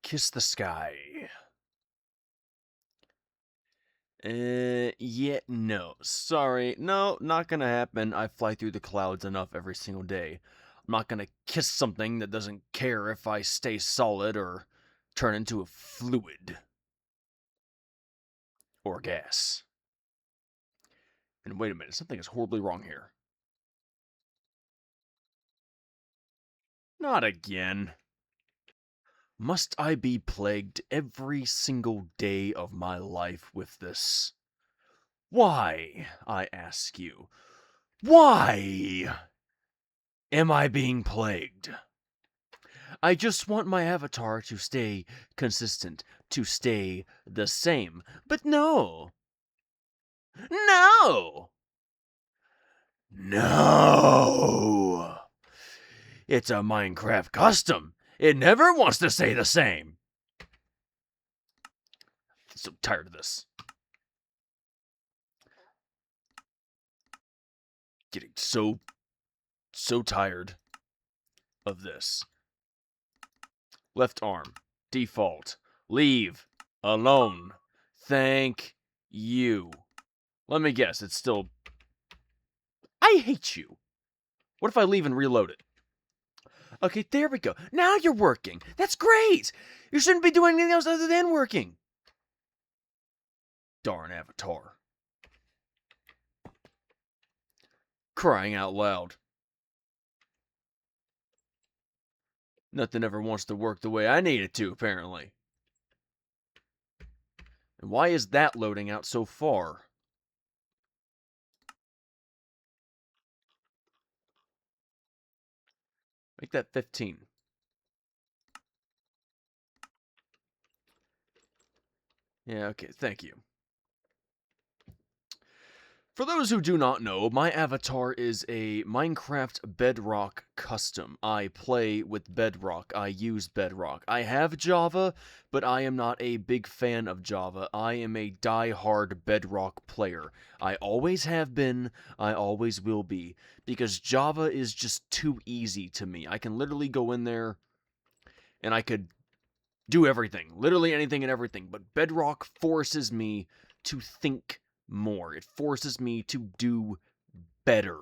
Kiss the sky. Yeah, no. Sorry. No, not gonna happen. I fly through the clouds enough every single day. I'm not gonna kiss something that doesn't care if I stay solid or turn into a fluid. Or gas. And wait a minute, something is horribly wrong here. Not again. Must I be plagued every single day of my life with this? Why, I ask you, why am I being plagued? I just want my avatar to stay consistent, to stay the same. But no! No! No! It's a Minecraft custom. It never wants to stay the same. I'm so tired of this. Getting so tired of this. Left arm. Default. Leave. Alone. Thank you. Let me guess, it's still... I hate you. What if I leave and reload it? Okay, there we go. Now you're working. That's great. You shouldn't be doing anything else other than working. Darn avatar. Crying out loud. Nothing ever wants to work the way I need it to, apparently. And why is that loading out so far? Make that 15. Yeah, okay, thank you. For those who do not know, my avatar is a Minecraft Bedrock custom. I play with Bedrock. I use Bedrock. I have Java, but I am not a big fan of Java. I am a die-hard Bedrock player. I always have been, I always will be, because Java is just too easy to me. I can literally go in there and I could do everything, literally anything and everything, but Bedrock forces me to think more. It forces me to do better.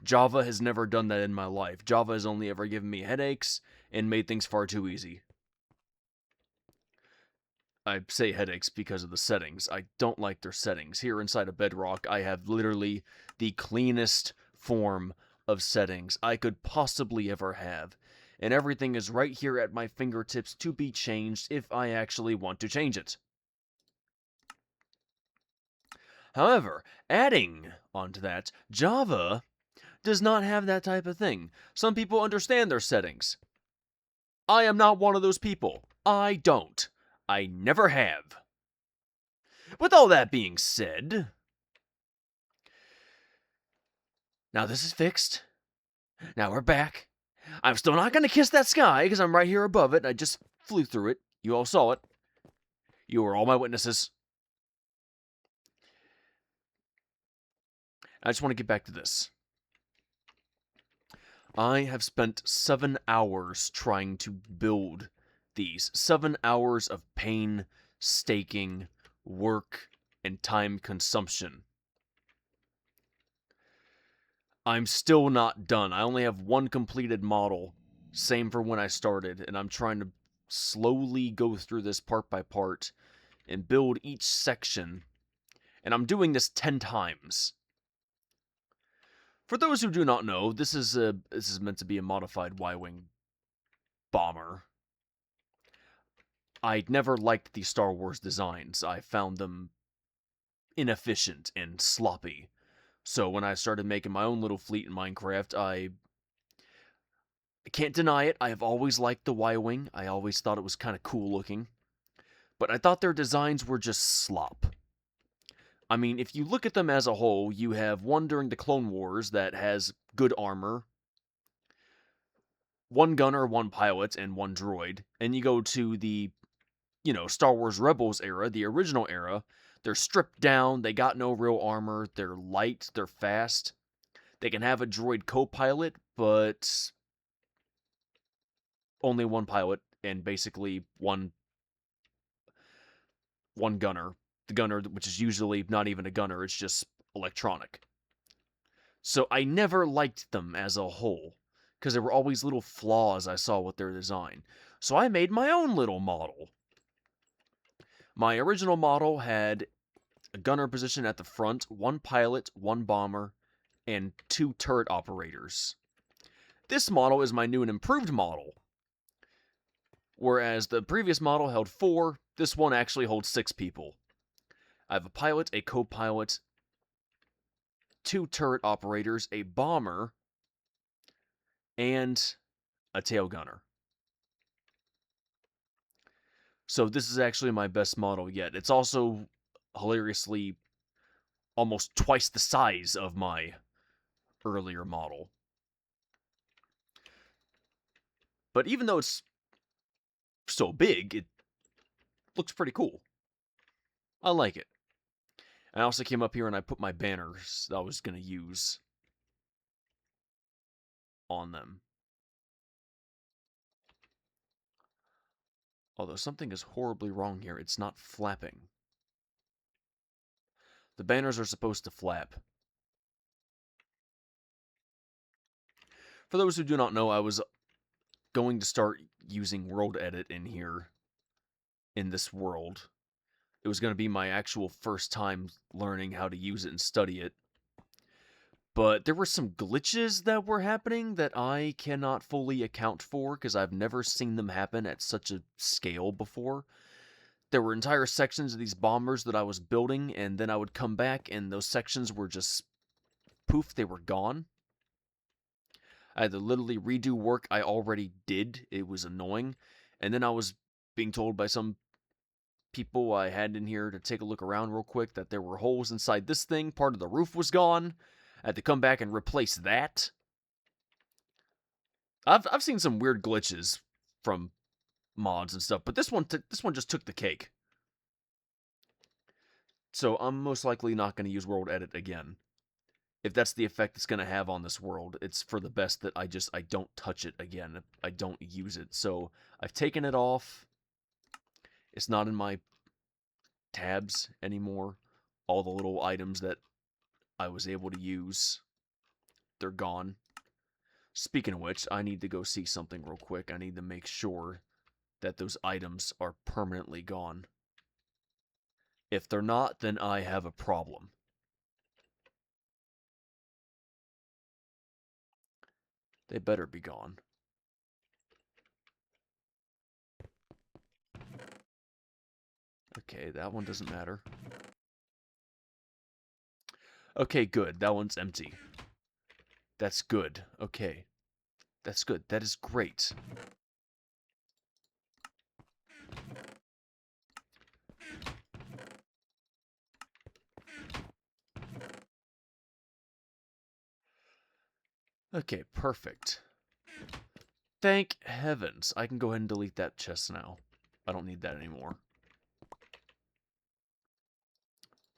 Java has never done that in my life. Java has only ever given me headaches and made things far too easy. I say headaches because of the settings. I don't like their settings. Here inside of Bedrock, I have literally the cleanest form of settings I could possibly ever have. And everything is right here at my fingertips to be changed if I actually want to change it. However, adding onto that, Java does not have that type of thing. Some people understand their settings. I am not one of those people. I don't. I never have. With all that being said, now this is fixed. Now we're back. I'm still not going to kiss that sky because I'm right here above it. I just flew through it. You all saw it. You were all my witnesses. I just want to get back to this. I have spent 7 hours trying to build these. 7 hours of pain, staking, work, and time consumption. I'm still not done. I only have one completed model. Same for when I started. And I'm trying to slowly go through this part by part and build each section. And I'm doing this 10 times. For those who do not know, this is meant to be a modified Y-Wing bomber. I never liked the Star Wars designs. I found them inefficient and sloppy. So when I started making my own little fleet in Minecraft, I can't deny it. I have always liked the Y-Wing. I always thought it was kind of cool looking. But I thought their designs were just slop. I mean, if you look at them as a whole, you have one during the Clone Wars that has good armor, one gunner, one pilot, and one droid. And you go to the, Star Wars Rebels era, the original era, they're stripped down, they got no real armor, they're light, they're fast. They can have a droid co-pilot, but only one pilot, and basically one one gunner. The gunner, which is usually not even a gunner, it's just electronic. So I never liked them as a whole, because there were always little flaws I saw with their design. So I made my own little model. My original model had a gunner position at the front, one pilot, one bomber, and 2 turret operators. This model is my new and improved model. Whereas the previous model held 4, this one actually holds 6 people. I have a pilot, a co-pilot, 2 turret operators, a bomber, and a tail gunner. So this is actually my best model yet. It's also hilariously almost twice the size of my earlier model. But even though it's so big, it looks pretty cool. I like it. I also came up here and I put my banners that I was going to use on them. Although something is horribly wrong here. It's not flapping. The banners are supposed to flap. For those who do not know, I was going to start using World Edit in here, in this world. It was going to be my actual first time learning how to use it and study it. But there were some glitches that were happening that I cannot fully account for, because I've never seen them happen at such a scale before. There were entire sections of these bombers that I was building, and then I would come back, and those sections were just poof, they were gone. I had to literally redo work I already did. It was annoying. And then I was being told by some people I had in here to take a look around real quick that there were holes inside this thing. Part of the roof was gone. I had to come back and replace that. I've seen some weird glitches from mods and stuff, but this one just took the cake. So I'm most likely not going to use World Edit again. If that's the effect it's going to have on this world, it's for the best that I don't touch it again. I don't use it. So I've taken it off. It's not in my tabs anymore. All the little items that I was able to use, they're gone. Speaking of which, I need to go see something real quick. I need to make sure that those items are permanently gone. If they're not, then I have a problem. They better be gone. Okay, that one doesn't matter. Okay, good. That one's empty. That's good. Okay. That's good. That is great. Okay, perfect. Thank heavens. I can go ahead and delete that chest now. I don't need that anymore.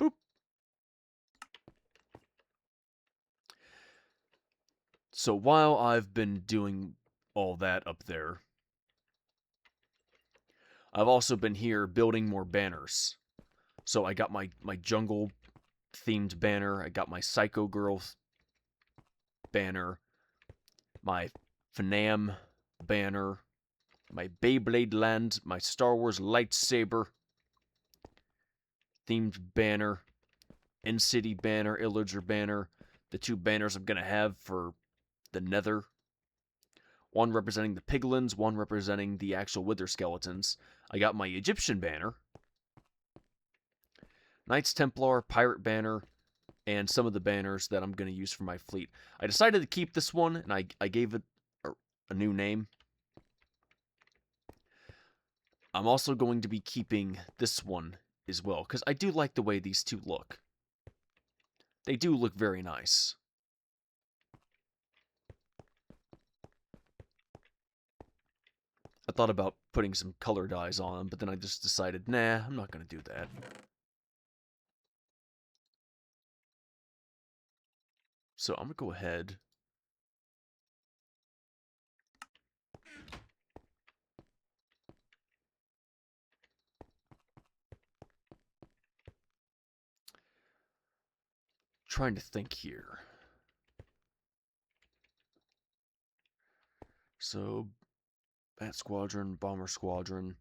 Boop. So while I've been doing all that up there, I've also been here building more banners. So I got my jungle themed banner, I got my Psycho Girl banner, my FNAM banner, my Beyblade Land, my Star Wars lightsaber themed banner, In-City banner, Illager banner, the 2 banners I'm going to have for the Nether. One representing the piglins, one representing the actual wither skeletons. I got my Egyptian banner, Knights Templar, Pirate banner, and some of the banners that I'm going to use for my fleet. I decided to keep this one, and I gave it a new name. I'm also going to be keeping this one as well, because I do like the way these 2 look. They do look very nice. I thought about putting some color dyes on them, but then I just decided, nah, I'm not going to do that. So I'm going to go ahead. trying to think here. So, Bat Squadron, Bomber Squadron.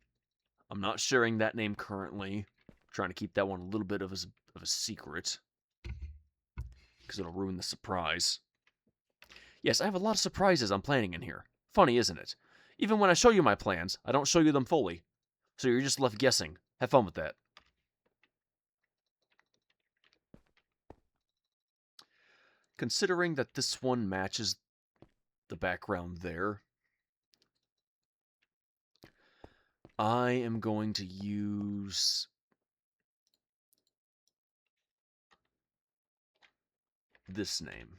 I'm not sharing that name currently. I'm trying to keep that one a little bit of a secret. Because it'll ruin the surprise. Yes, I have a lot of surprises I'm planning in here. Funny, isn't it? Even when I show you my plans, I don't show you them fully. So you're just left guessing. Have fun with that. Considering that this one matches the background there, I am going to use this name.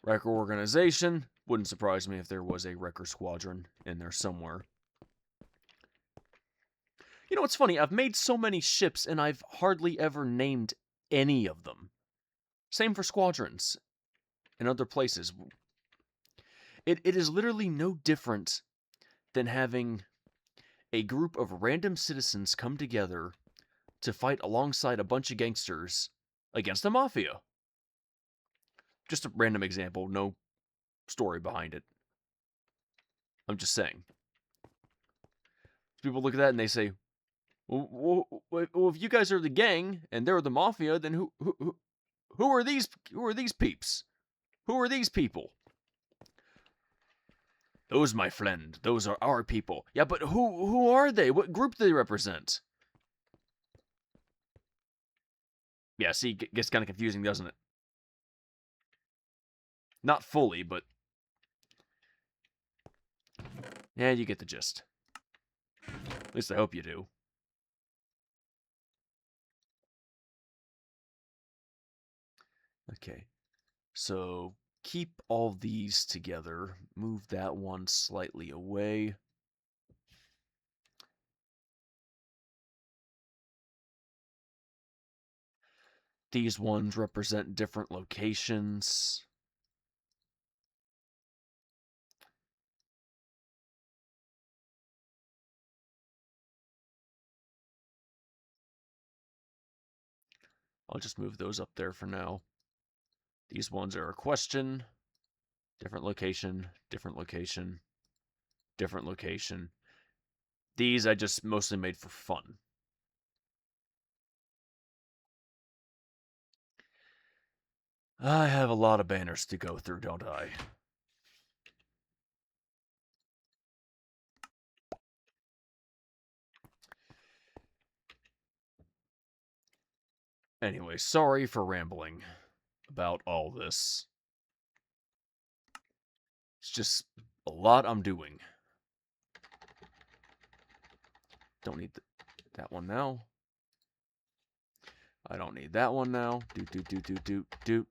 Wrecker Organization. Wouldn't surprise me if there was a Wrecker Squadron in there somewhere. You know what's funny? I've made so many ships and I've hardly ever named any of them. Same for squadrons in other places. It is literally no different than having a group of random citizens come together to fight alongside a bunch of gangsters against the mafia. Just a random example, no story behind it. I'm just saying. People look at that and they say, well, if you guys are the gang and they're the mafia, then who are these peeps? Who are these people? Those, my friend, those are our people. Yeah, but who are they? What group do they represent? Yeah, see, it gets kind of confusing, doesn't it? Not fully, but yeah, you get the gist. At least I hope you do. Okay, so keep all these together. Move that one slightly away. These ones represent different locations. I'll just move those up there for now. These ones are a question. Different location, different location, different location. These I just mostly made for fun. I have a lot of banners to go through, don't I? Anyway, sorry for rambling about all this. It's just a lot I'm doing. Don't need that one now. I don't need that one now. Do.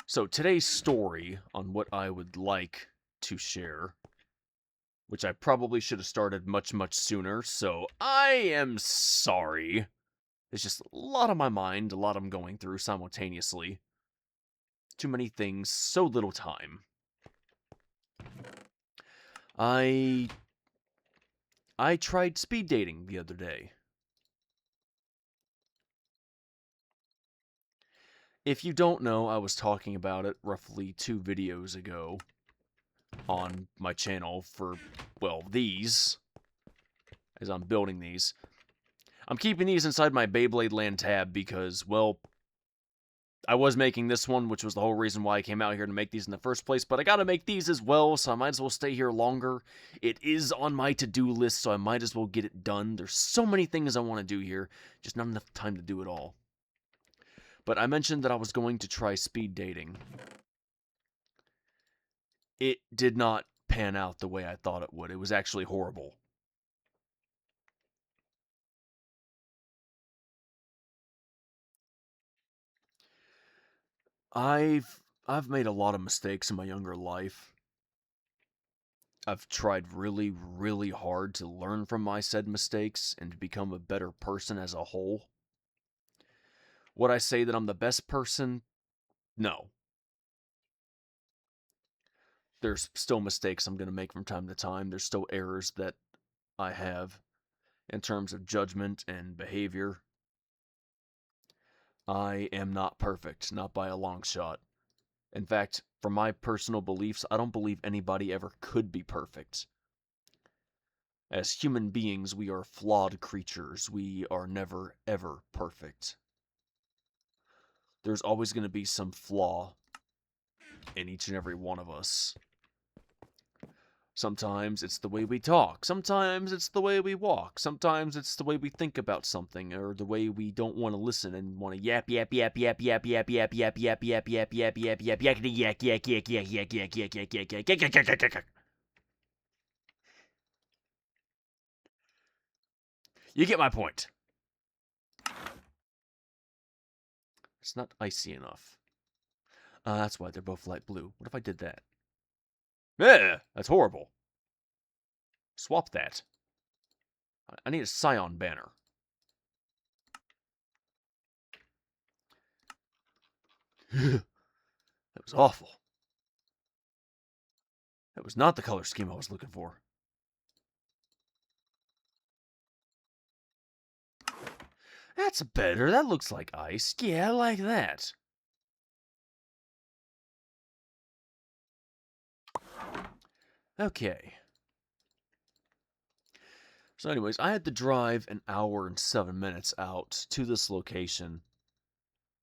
So today's story on what I would like to share, which I probably should have started much, much sooner, so I am sorry. It's just a lot on my mind, a lot I'm going through simultaneously. Too many things, so little time. I tried speed dating the other day. If you don't know, I was talking about it roughly 2 videos ago on my channel for, well, these, as I'm building these. I'm keeping these inside my Beyblade Land tab because, well, I was making this one, which was the whole reason why I came out here to make these in the first place, but I gotta make these as well, so I might as well stay here longer. It is on my to-do list, so I might as well get it done. There's so many things I want to do here, just not enough time to do it all. But I mentioned that I was going to try speed dating. It did not pan out the way I thought it would. It was actually horrible. I've made a lot of mistakes in my younger life. I've tried really, really hard to learn from my said mistakes and to become a better person as a whole. Would I say that I'm the best person? No. There's still mistakes I'm going to make from time to time. There's still errors that I have in terms of judgment and behavior. I am not perfect, not by a long shot. In fact, from my personal beliefs, I don't believe anybody ever could be perfect. As human beings, we are flawed creatures. We are never, ever perfect. There's always going to be some flaw in each and every one of us. Sometimes it's the way we talk. Sometimes it's the way we walk. Sometimes it's the way we think about something, or the way we don't want to listen and want to yap yap yap yap yap yap yap yap yap yap yap yap yap yap yakety yak yak yak yak yak yak yak yak yak yak yak yak yak yak. You get my point. It's not icy enough. That's why they're both light blue. What if I did that? That's horrible. Swap that. I need a Scion banner. That was awful. That was not the color scheme I was looking for. That's better. That looks like ice. Yeah, I like that. Okay. So anyways, I had to drive an hour and 7 minutes out to this location.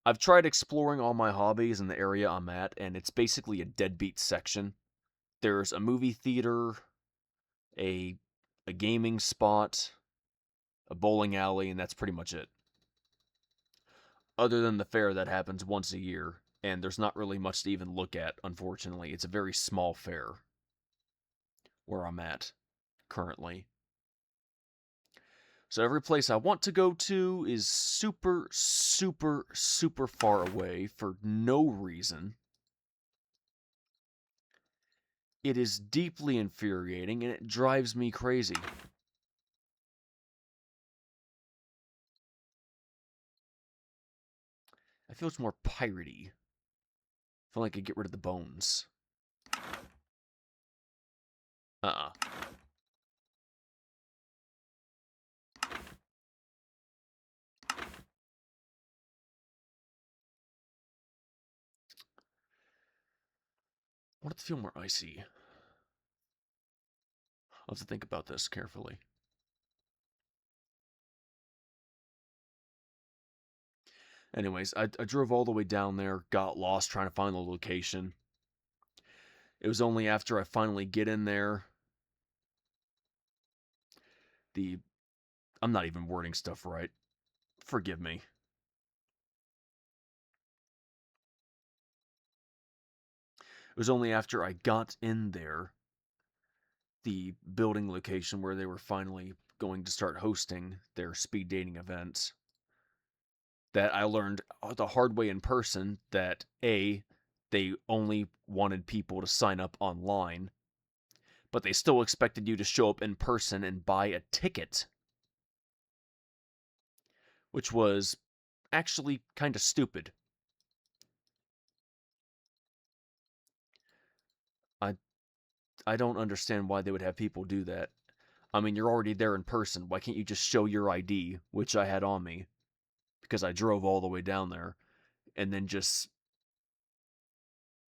I've tried exploring all my hobbies in the area I'm at, and it's basically a deadbeat section. There's a movie theater, a gaming spot, a bowling alley, and that's pretty much it. Other than the fair that happens once a year, and there's not really much to even look at, unfortunately. It's a very small fair where I'm at currently. So every place I want to go to is super, super, super far away for no reason. It is deeply infuriating and it drives me crazy. I feel it's more piratey. I feel like I could get rid of the bones. Uh-uh. I want it to feel more icy. I'll have to think about this carefully. Anyways, I drove all the way down there, got lost trying to find the location. It was only after I finally get in there, I'm not even wording stuff right. Forgive me. It was only after I got in there, the building location where they were finally going to start hosting their speed dating events, that I learned the hard way in person that A, they only wanted people to sign up online, but they still expected you to show up in person and buy a ticket, which was actually kind of stupid. I I don't understand why they would have people do that. I mean, you're already there in person. Why can't you just show your ID, which I had on me, because I drove all the way down there, and then just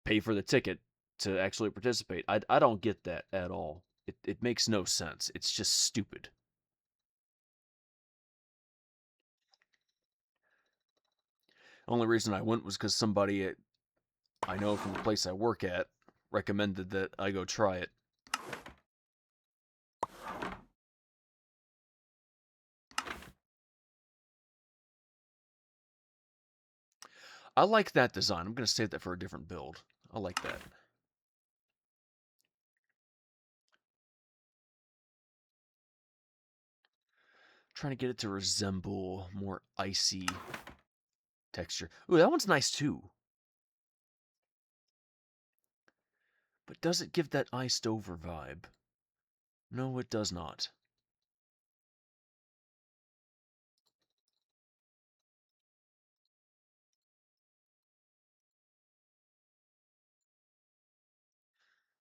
pay for the ticket to actually participate? I don't get that at all. It makes no sense. It's just stupid. The only reason I went was because somebody I know from the place I work at recommended that I go try it. I like that design. I'm going to save that for a different build. I like that. Trying to get it to resemble more icy texture. Ooh, that one's nice too. But But does it give that iced over vibe? No, it does not.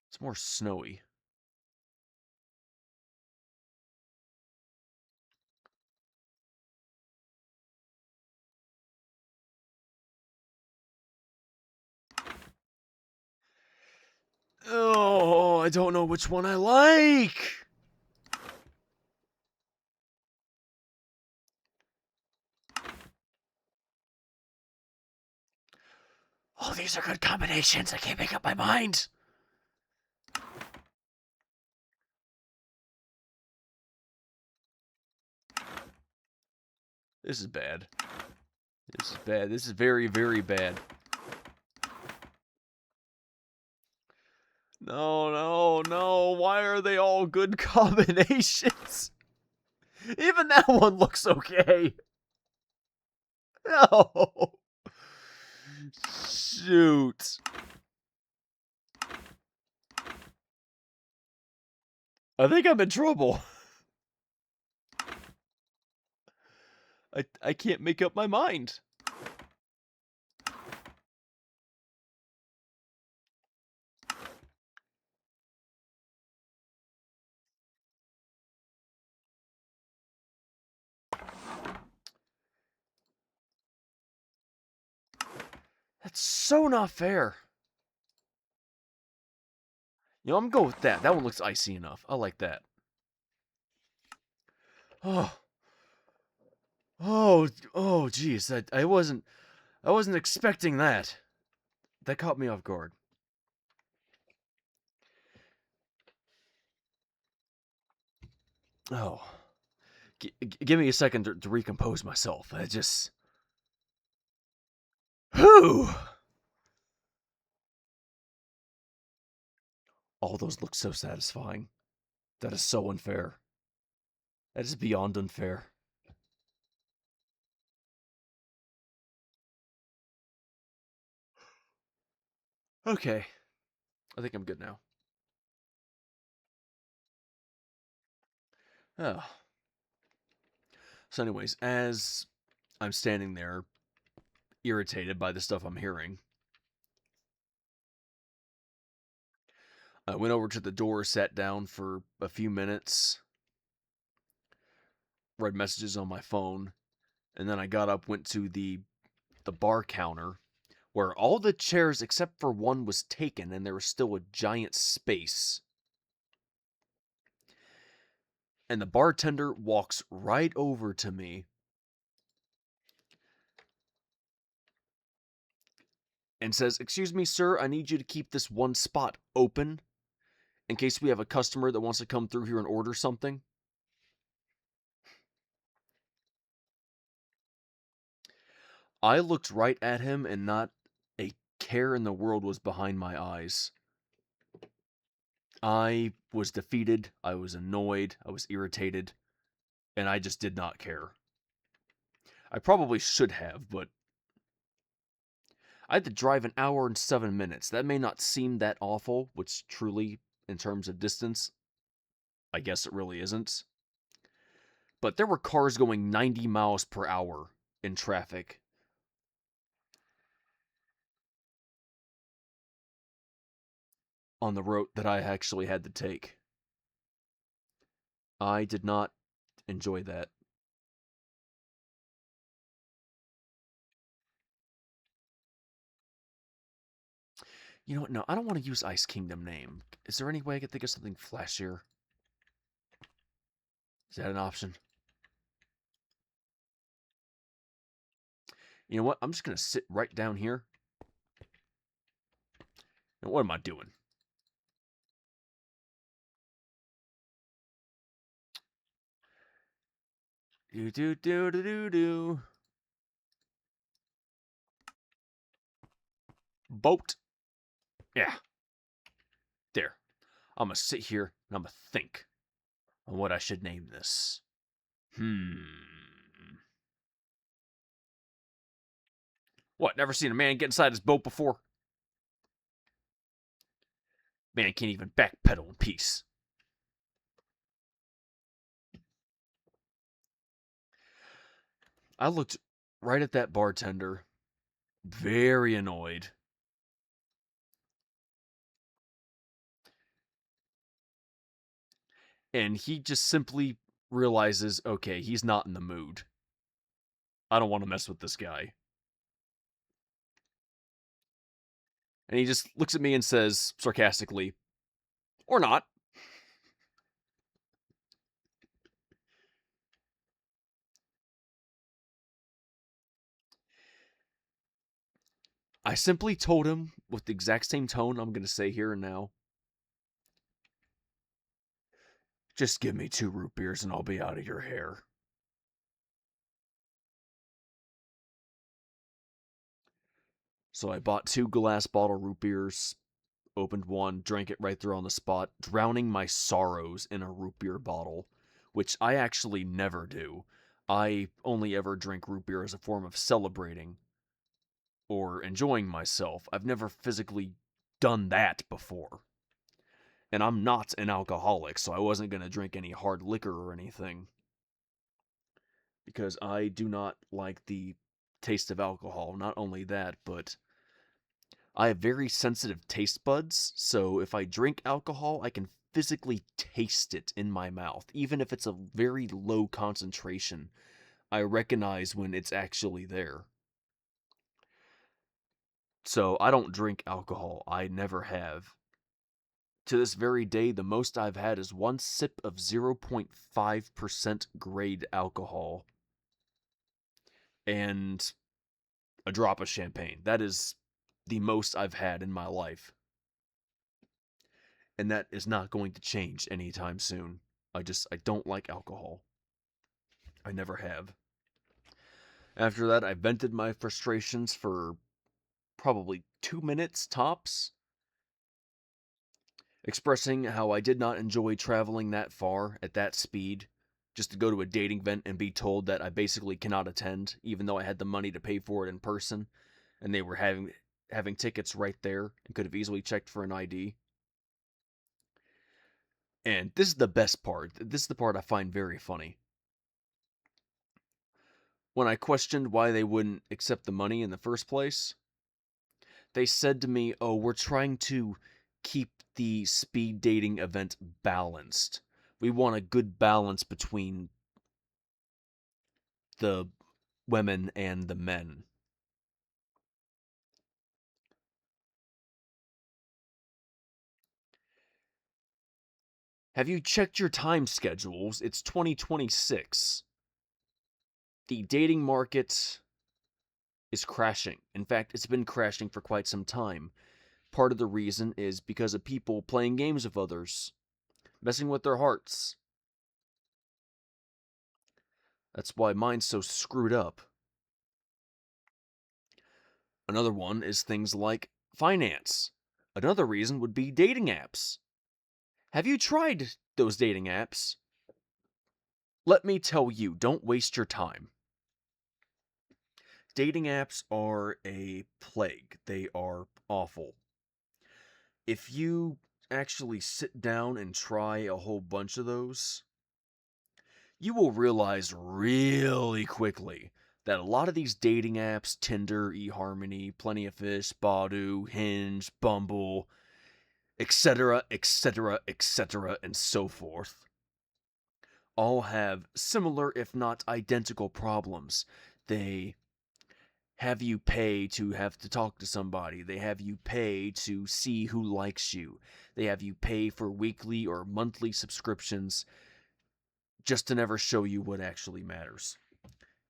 It's more snowy. Oh, I don't know which one I like. Oh, these are good combinations. I can't make up my mind. This is bad. This is bad. This is very, very bad. No, no, no. Why are they all good combinations? Even that one looks okay. No. Shoot. I think I'm in trouble. I can't make up my mind. That's so not fair. You know, I'm going with that. That one looks icy enough. I like that. Oh, oh, geez. I wasn't expecting that. That caught me off guard. Oh, give me a second to recompose myself. I just, whew. All those look so satisfying. That is so unfair. That is beyond unfair. Okay, I think I'm good now. Oh. So, anyways, as I'm standing there, irritated by the stuff I'm hearing, I went over to the door, sat down for a few minutes, read messages on my phone, and then I got up, went to the bar counter, where all the chairs except for one was taken, and there was still a giant space. And the bartender walks right over to me and says, "Excuse me, sir, I need you to keep this one spot open in case we have a customer that wants to come through here and order something." I looked right at him, and not a care in the world was behind my eyes. I was defeated, I was annoyed, I was irritated, and I just did not care. I probably should have, but I had to drive an hour and 7 minutes. That may not seem that awful, which truly, in terms of distance, I guess it really isn't. But there were cars going 90 miles per hour in traffic. On the road that I actually had to take. I did not enjoy that. You know what? No, I don't want to use Ice Kingdom name. Is there any way I could think of something flashier? Is that an option? You know what? I'm just going to sit right down here. Now, what am I doing? Do do do do do do. Boat. Yeah. There. I'm going to sit here and I'm going to think on what I should name this. What, never seen a man get inside his boat before? Man can't even backpedal in peace. I looked right at that bartender, very annoyed. And he just simply realizes, okay, he's not in the mood. I don't want to mess with this guy. And he just looks at me and says sarcastically, or not. I simply told him with the exact same tone I'm going to say here and now, just give me 2 root beers and I'll be out of your hair. So I bought 2 glass bottle root beers, opened one, drank it right there on the spot, drowning my sorrows in a root beer bottle, which I actually never do. I only ever drink root beer as a form of celebrating or enjoying myself. I've never physically done that before. And I'm not an alcoholic, so I wasn't going to drink any hard liquor or anything. Because I do not like the taste of alcohol. Not only that, but I have very sensitive taste buds, so if I drink alcohol, I can physically taste it in my mouth. Even if it's a very low concentration, I recognize when it's actually there. So I don't drink alcohol. I never have. To this very day, the most I've had is 1 sip of 0.5% grade alcohol and a drop of champagne. That is the most I've had in my life. And that is not going to change anytime soon. I don't like alcohol. I never have. After that, I vented my frustrations for probably 2 minutes tops, expressing how I did not enjoy traveling that far at that speed just to go to a dating event and be told that I basically cannot attend, even though I had the money to pay for it in person, and they were having tickets right there and could have easily checked for an ID. And this is the best part. This is the part I find very funny. When I questioned why they wouldn't accept the money in the first place, they said to me, "Oh, we're trying to keep the speed dating event balanced. We want a good balance between the women and the men." Have you checked your time schedules? It's 2026. The dating market is crashing. In fact, it's been crashing for quite some time. Part of the reason is because of people playing games with others, messing with their hearts. That's why mine's so screwed up. Another one is things like finance. Another reason would be dating apps. Have you tried those dating apps? Let me tell you, don't waste your time. Dating apps are a plague. They are awful. If you actually sit down and try a whole bunch of those, you will realize really quickly that a lot of these dating apps, Tinder, eHarmony, Plenty of Fish, Badoo, Hinge, Bumble, etc., etc., etc., and so forth, all have similar, if not identical, problems. They have you pay to have to talk to somebody. They have you pay to see who likes you. They have you pay for weekly or monthly subscriptions just to never show you what actually matters.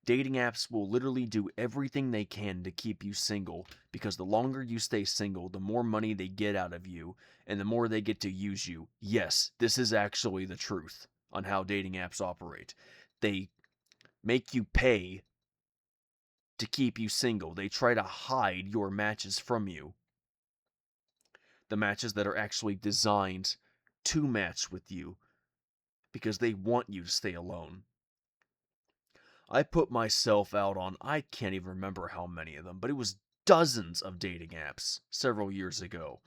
Dating apps will literally do everything they can to keep you single, because the longer you stay single, the more money they get out of you, and the more they get to use you. Yes, this is actually the truth on how dating apps operate. They make you pay to keep you single. They try to hide your matches from you. The matches that are actually designed to match with you, because they want you to stay alone. I put myself out on, I can't even remember how many of them, but it was dozens of dating apps several years ago.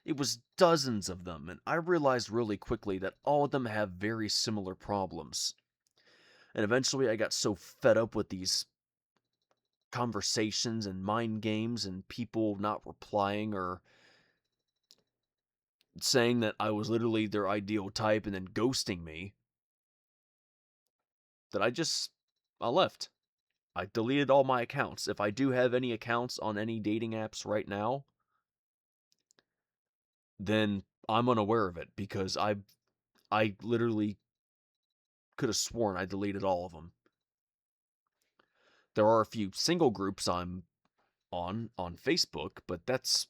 It was dozens of them, and I realized really quickly that all of them have very similar problems. And eventually I got so fed up with these conversations and mind games and people not replying or saying that I was literally their ideal type and then ghosting me that I left. I deleted all my accounts. If I do have any accounts on any dating apps right now, then I'm unaware of it because I literally could have sworn I deleted all of them. There are a few single groups I'm on Facebook, but that's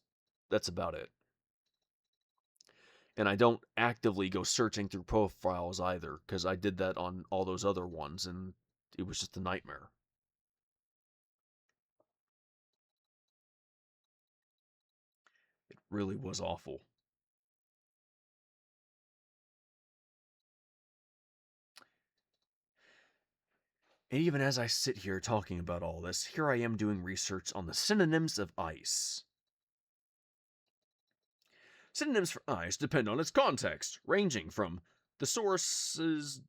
about it. And I don't actively go searching through profiles either cuz I did that on all those other ones and it was just a nightmare. It really was awful. And even as I sit here talking about all this, here I am doing research on the synonyms of ice. Synonyms for ice depend on its context, ranging from the source's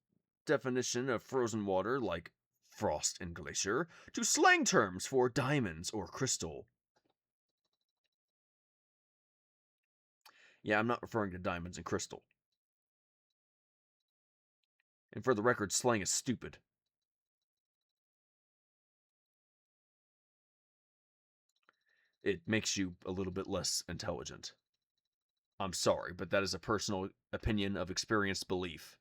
definition of frozen water, like frost and glacier, to slang terms for diamonds or crystal. Yeah, I'm not referring to diamonds and crystal. And for the record, slang is stupid. It makes you a little bit less intelligent. I'm sorry, but that is a personal opinion of experienced belief.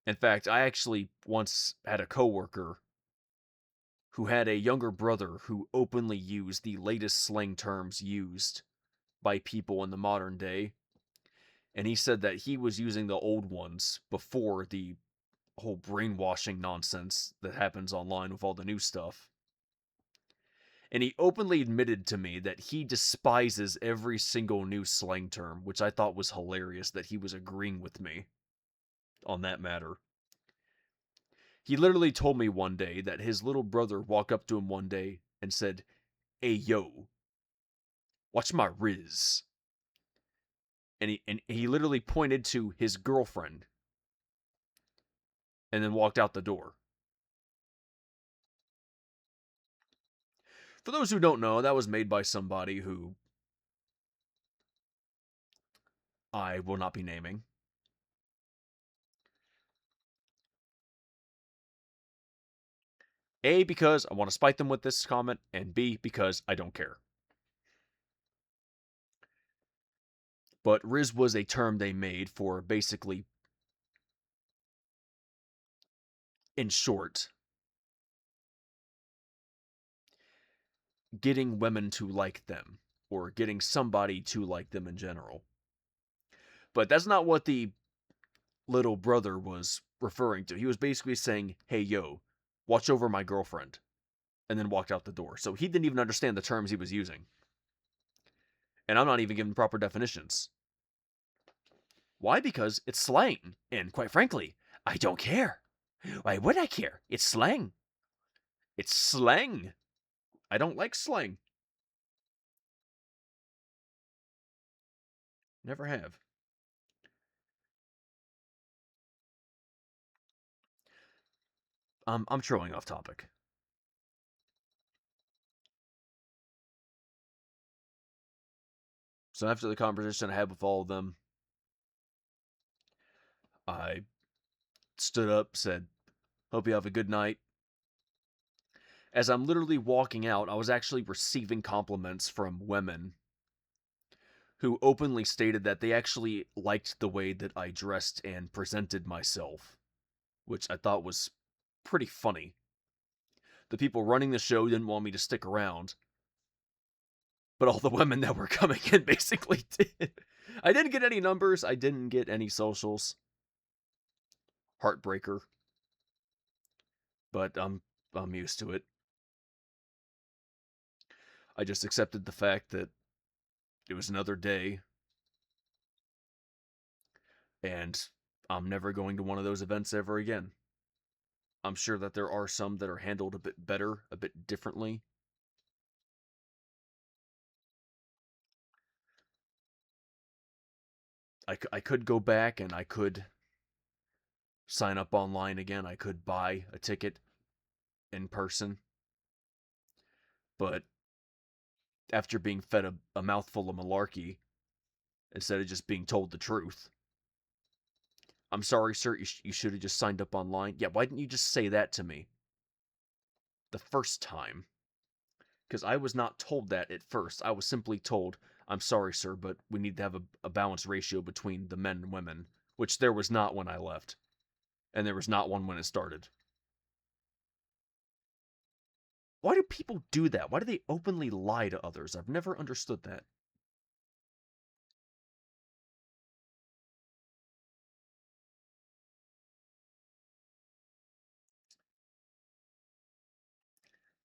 In fact, I actually once had a coworker who had a younger brother who openly used the latest slang terms used by people in the modern day. And he said that he was using the old ones before the whole brainwashing nonsense that happens online with all the new stuff. And he openly admitted to me that he despises every single new slang term, which I thought was hilarious that he was agreeing with me on that matter. He literally told me one day that his little brother walked up to him one day and said, "Hey, yo, watch my riz." And he literally pointed to his girlfriend and then walked out the door. For those who don't know, that was made by somebody who I will not be naming. A, because I want to spite them with this comment, and B, because I don't care. But Riz was a term they made for basically, in short, getting women to like them, or getting somebody to like them in general. But that's not what the little brother was referring to. He was basically saying, "Hey, yo, watch over my girlfriend," and then walked out the door. So he didn't even understand the terms he was using. And I'm not even giving proper definitions. Why? Because it's slang. And quite frankly, I don't care. Why would I care? It's slang. It's slang. I don't like slang. Never have. I'm trolling off topic. So after the conversation I had with all of them, I stood up, said, "Hope you have a good night." As I'm literally walking out, I was actually receiving compliments from women who openly stated that they actually liked the way that I dressed and presented myself, which I thought was pretty funny. The people running the show didn't want me to stick around, but all the women that were coming in basically did. I didn't get any numbers, I didn't get any socials. Heartbreaker. But I'm used to it. I just accepted the fact that it was another day and I'm never going to one of those events ever again. I'm sure that there are some that are handled a bit better, a bit differently. I could go back and I could sign up online again. I could buy a ticket in person. But after being fed a mouthful of malarkey instead of just being told the truth, I'm sorry, sir, you should have just signed up online. Yeah, why didn't you just say that to me the first time? Because I was not told that at first. I was simply told, I'm sorry, sir, but we need to have a balanced ratio between the men and women, which there was not when I left, and there was not one when it started. Why do people do that? Why do they openly lie to others? I've never understood that.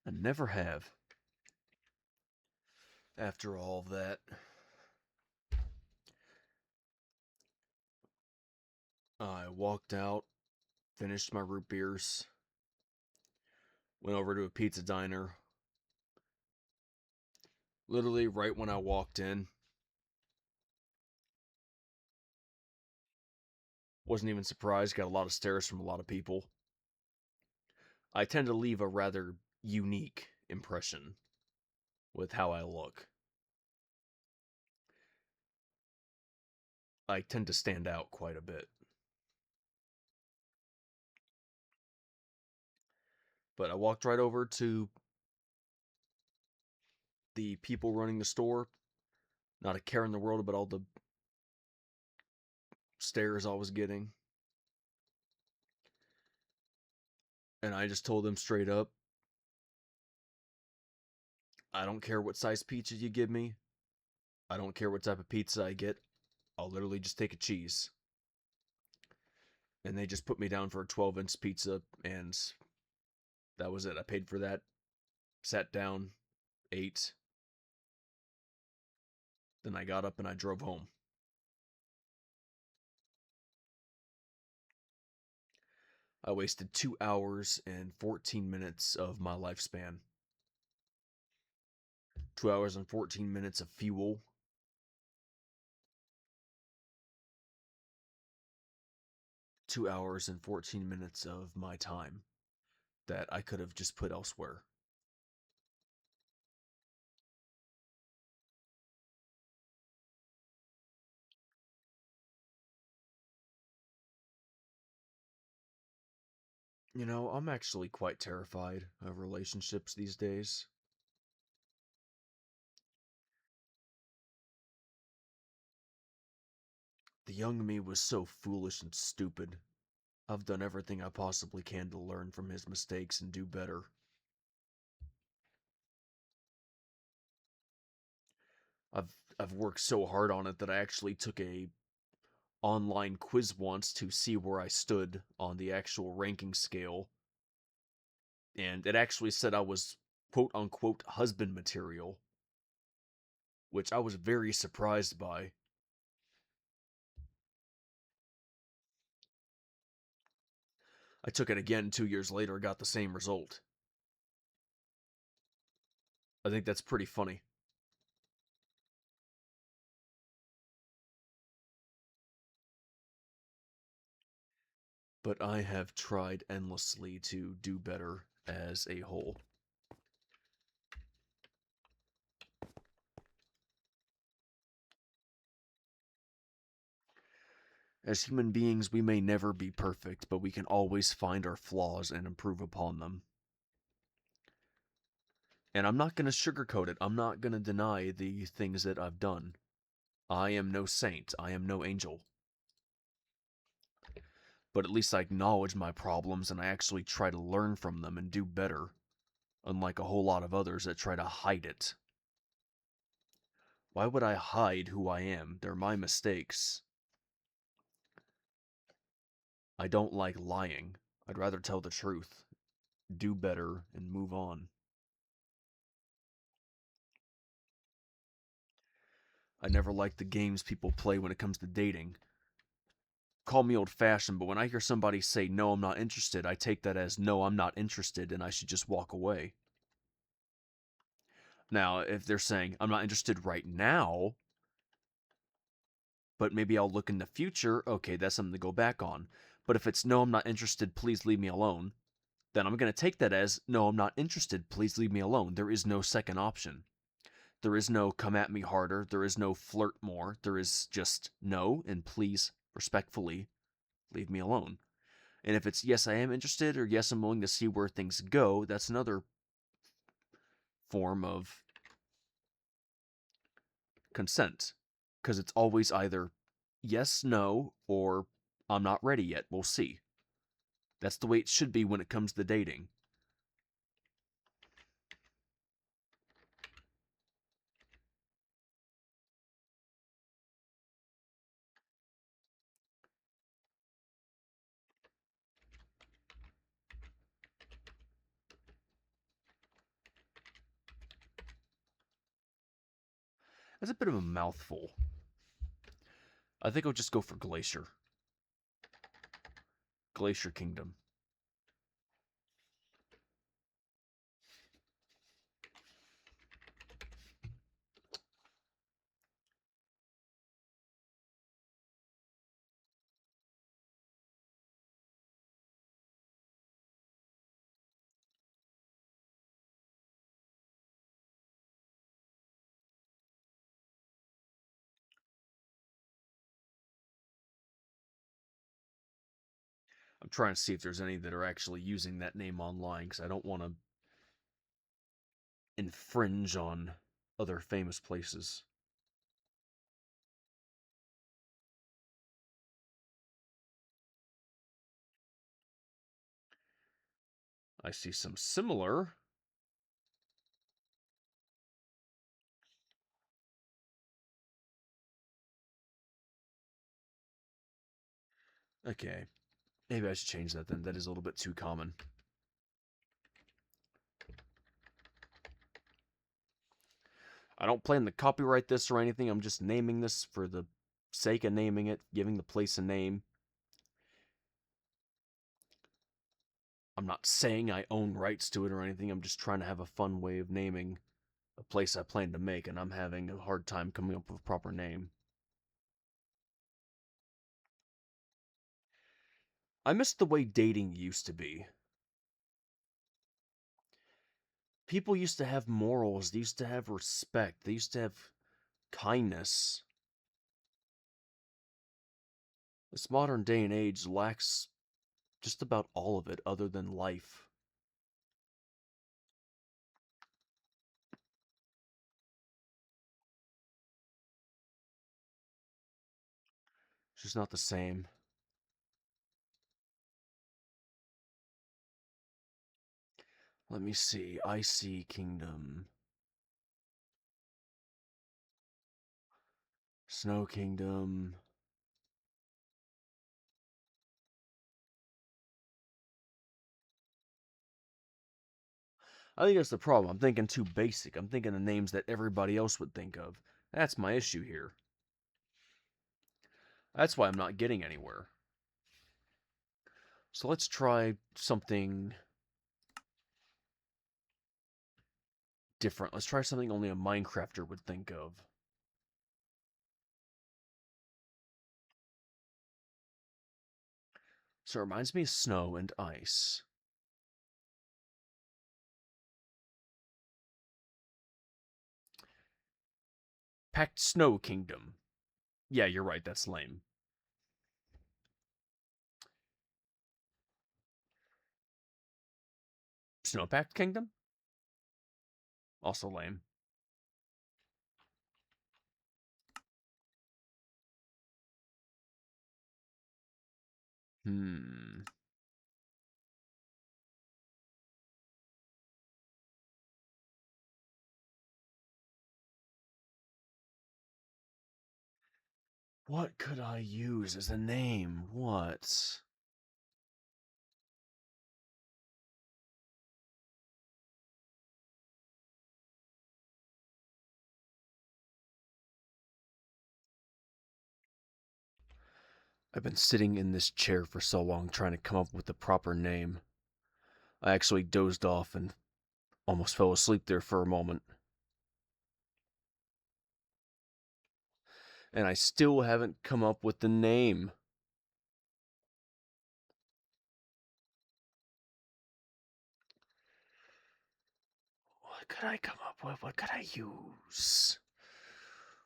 I never have. After all of that, I walked out, finished my root beers, went over to a pizza diner. Literally, right when I walked in, wasn't even surprised, got a lot of stares from a lot of people. I tend to leave a rather unique impression with how I look. I tend to stand out quite a bit. But I walked right over to the people running the store, not a care in the world about all the stares I was getting. And I just told them straight up, I don't care what size pizza you give me. I don't care what type of pizza I get. I'll literally just take a cheese. And they just put me down for a 12-inch pizza, and that was it. I paid for that, sat down, ate, then I got up and I drove home. I wasted 2 hours and 14 minutes of my lifespan. 2 hours and 14 minutes of fuel. 2 hours and 14 minutes of my time that I could have just put elsewhere. You know, I'm actually quite terrified of relationships these days. The young me was so foolish and stupid. I've done everything I possibly can to learn from his mistakes and do better. I've worked so hard on it that I actually took a online quiz once to see where I stood on the actual ranking scale, and it actually said I was quote unquote husband material, which I was very surprised by. I took it again 2 years later, got the same result. I think that's pretty funny. But I have tried endlessly to do better as a whole. As human beings, we may never be perfect, but we can always find our flaws and improve upon them. And I'm not going to sugarcoat it. I'm not going to deny the things that I've done. I am no saint. I am no angel. But at least I acknowledge my problems and I actually try to learn from them and do better, unlike a whole lot of others that try to hide it. Why would I hide who I am? They're my mistakes. I don't like lying. I'd rather tell the truth, do better, and move on. I never like the games people play when it comes to dating. Call me old-fashioned, but when I hear somebody say, no, I'm not interested, I take that as, no, I'm not interested, and I should just walk away. Now, if they're saying, I'm not interested right now, but maybe I'll look in the future. Okay, that's something to go back on. But if it's no, I'm not interested, please leave me alone, then I'm going to take that as no, I'm not interested, please leave me alone. There is no second option. There is no come at me harder. There is no flirt more. There is just no, and please, respectfully, leave me alone. And if it's yes, I am interested, or yes, I'm willing to see where things go, that's another form of consent. Because it's always either yes, no, or I'm not ready yet. We'll see. That's the way it should be when it comes to dating. That's a bit of a mouthful. I think I'll just go for Glacier. Glacier Kingdom. I'm trying to see if there's any that are actually using that name online because I don't want to infringe on other famous places. I see some similar. Okay, maybe I should change that then. That is a little bit too common. I don't plan to copyright this or anything. I'm just naming this for the sake of naming it, giving the place a name. I'm not saying I own rights to it or anything. I'm just trying to have a fun way of naming a place I plan to make, and I'm having a hard time coming up with a proper name. I miss the way dating used to be. People used to have morals, they used to have respect, they used to have kindness. This modern day and age lacks just about all of it other than life. It's just not the same. Let me see. Icy Kingdom. Snow Kingdom. I think that's the problem. I'm thinking too basic. I'm thinking of names that everybody else would think of. That's my issue here. That's why I'm not getting anywhere. So let's try something different. Let's try something only a Minecrafter would think of. So it reminds me of snow and ice. Packed Snow Kingdom. Yeah, you're right, that's lame. Snowpacked Kingdom? Also lame. Hmm. What could I use as a name? What? I've been sitting in this chair for so long trying to come up with the proper name. I actually dozed off and almost fell asleep there for a moment. And I still haven't come up with the name. What could I come up with? What could I use?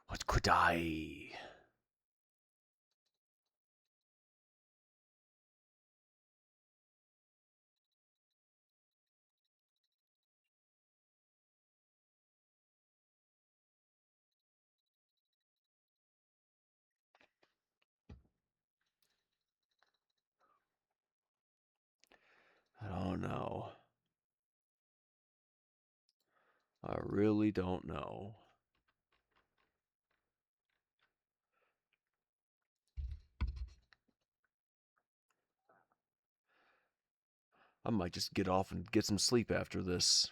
What could I? I don't know. I really don't know. I might just get off and get some sleep after this.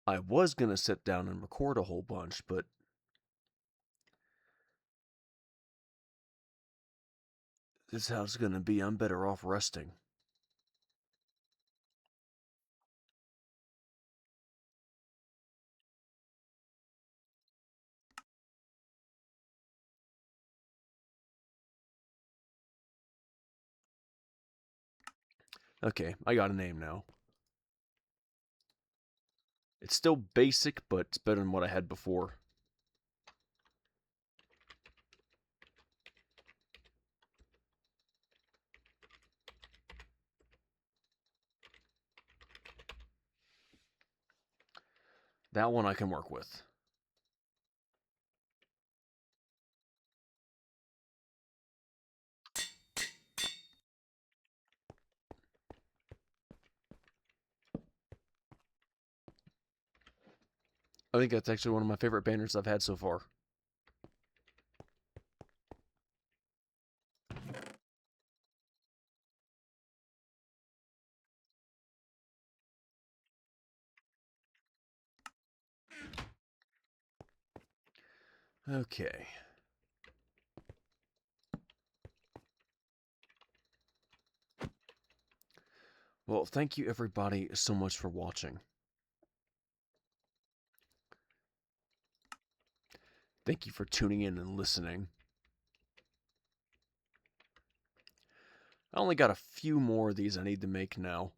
I was gonna sit down and record a whole bunch, but this is how it's gonna be. I'm better off resting. Okay, I got a name now. It's still basic, but it's better than what I had before. That one I can work with. I think that's actually one of my favorite banners I've had so far. Okay. Well, thank you everybody so much for watching. Thank you for tuning in and listening. I only got a few more of these I need to make now.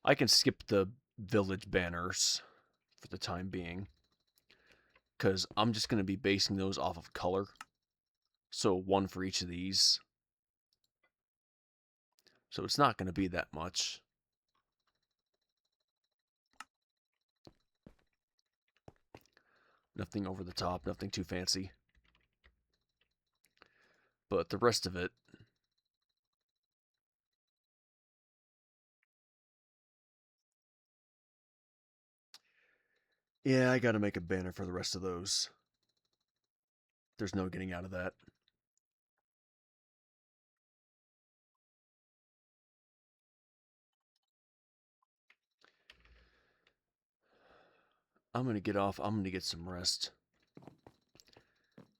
I can skip the village banners for the time being, because I'm just going to be basing those off of color. So one for each of these. So it's not going to be that much. Nothing over the top, nothing too fancy. But the rest of it, yeah, I gotta make a banner for the rest of those. There's no getting out of that. I'm gonna get off. I'm gonna get some rest.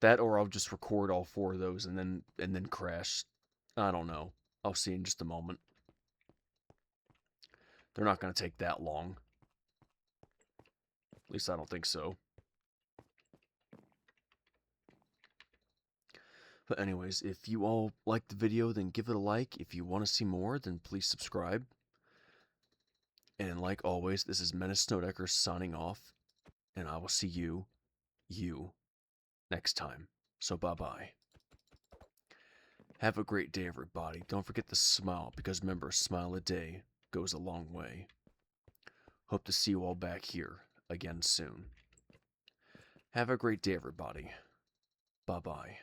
That, or I'll just record all four of those and then crash. I don't know. I'll see in just a moment. They're not gonna take that long. At least I don't think so. But anyways, if you all liked the video, then give it a like. If you want to see more, then please subscribe. And like always, this is Menace Snowdecker signing off. And I will see you next time. So bye-bye. Have a great day, everybody. Don't forget to smile, because remember, a smile a day goes a long way. Hope to see you all back here again soon. Have a great day, everybody. Bye-bye.